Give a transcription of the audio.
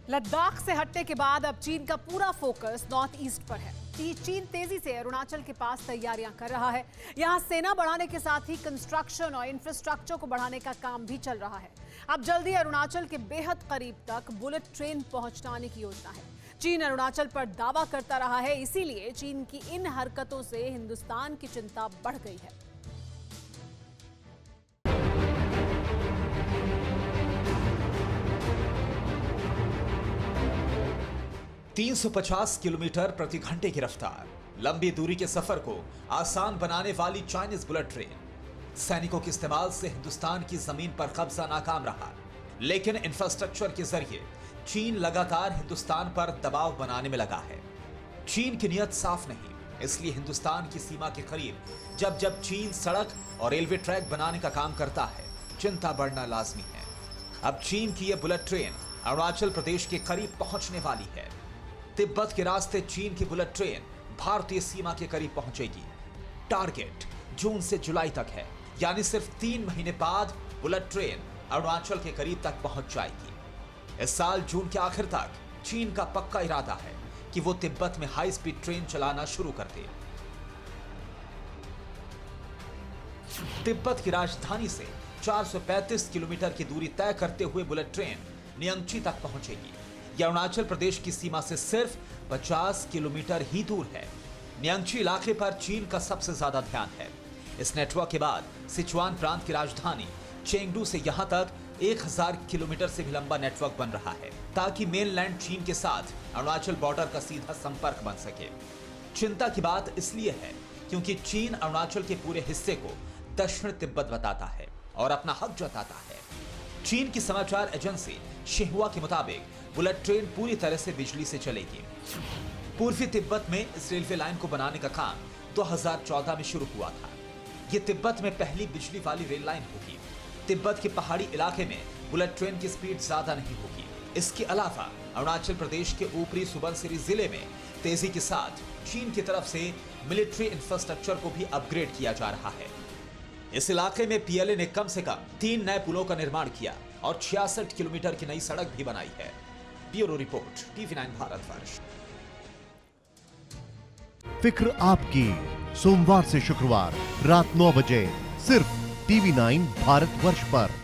लद्दाख से हटने के बाद अब चीन का पूरा फोकस नॉर्थ ईस्ट पर है। चीन तेजी से अरुणाचल के पास तैयारियां कर रहा है। यहां सेना बढ़ाने के साथ ही कंस्ट्रक्शन और इंफ्रास्ट्रक्चर को बढ़ाने का काम भी चल रहा है। अब जल्दी अरुणाचल के बेहद करीब तक बुलेट ट्रेन पहुंचाने की योजना है। चीन अरुणाचल पर दावा करता रहा है, इसीलिए चीन की इन हरकतों से हिंदुस्तान की चिंता बढ़ गई है। 350 किलोमीटर प्रति घंटे की रफ्तार, लंबी दूरी के सफर को आसान बनाने वाली चाइनीज बुलेट ट्रेन। सैनिकों के इस्तेमाल से हिंदुस्तान की जमीन पर कब्जा नाकाम रहा, लेकिन इंफ्रास्ट्रक्चर के जरिए चीन लगातार हिंदुस्तान पर दबाव बनाने में लगा है। चीन की नियत साफ नहीं, इसलिए हिंदुस्तान की सीमा के करीब जब जब चीन सड़क और रेलवे ट्रैक बनाने का काम करता है, चिंता बढ़ना लाजमी है। अब चीन की यह बुलेट ट्रेन अरुणाचल प्रदेश के करीब पहुंचने वाली है। तिब्बत के रास्ते चीन की बुलेट ट्रेन भारतीय सीमा के करीब पहुंचेगी। टारगेट जून से जुलाई तक है, यानी सिर्फ 3 महीने बाद बुलेट ट्रेन अरुणाचल के करीब तक पहुंच जाएगी। इस साल जून के आखिर तक चीन का पक्का इरादा है कि वो तिब्बत में हाई स्पीड ट्रेन चलाना शुरू कर दे। तिब्बत की राजधानी से 435 किलोमीटर की दूरी तय करते हुए बुलेट ट्रेन नियंगची तक पहुंचेगी। यह अरुणाचल प्रदेश की सीमा से सिर्फ 50 किलोमीटर ही दूर है। नियंगची इलाके पर चीन का सबसे ज्यादा ध्यान है। इस नेटवर्क के बाद सिचुआन प्रांत की राजधानी चेंगडू से यहां तक 1000 किलोमीटर से भी लंबा नेटवर्क बन रहा है, ताकि मेनलैंड चीन के साथ अरुणाचल बॉर्डर का सीधा संपर्क बन सके। चिंता की बात इसलिए है क्योंकि चीन अरुणाचल के पूरे हिस्से को दक्षिण तिब्बत बताता है और अपना हक जताता है। चीन की समाचार एजेंसी शिन्हुआ के मुताबिक बुलेट ट्रेन पूरी तरह से बिजली से चलेगी। पूर्वी तिब्बत में इस रेलवे लाइन को बनाने का काम 2014 में शुरू हुआ था। ये तिब्बत में पहली बिजली वाली रेल लाइन होगी। तिब्बत के पहाड़ी इलाके में बुलेट ट्रेन की स्पीड ज्यादा नहीं होगी। इसके अलावा अरुणाचल प्रदेश के ऊपरी सुबनसिरी जिले में तेजी के साथ चीन की तरफ से मिलिट्री इंफ्रास्ट्रक्चर को भी अपग्रेड किया जा रहा है। इस इलाके में पीएलए ने कम से कम 3 नए पुलों का निर्माण किया और 66 किलोमीटर की नई सड़क भी बनाई है। Bureau report, TV9 Bharatvarsh. फिक्र आपकी, सोमवार से शुक्रवार रात 9 बजे सिर्फ TV9 भारतवर्ष पर।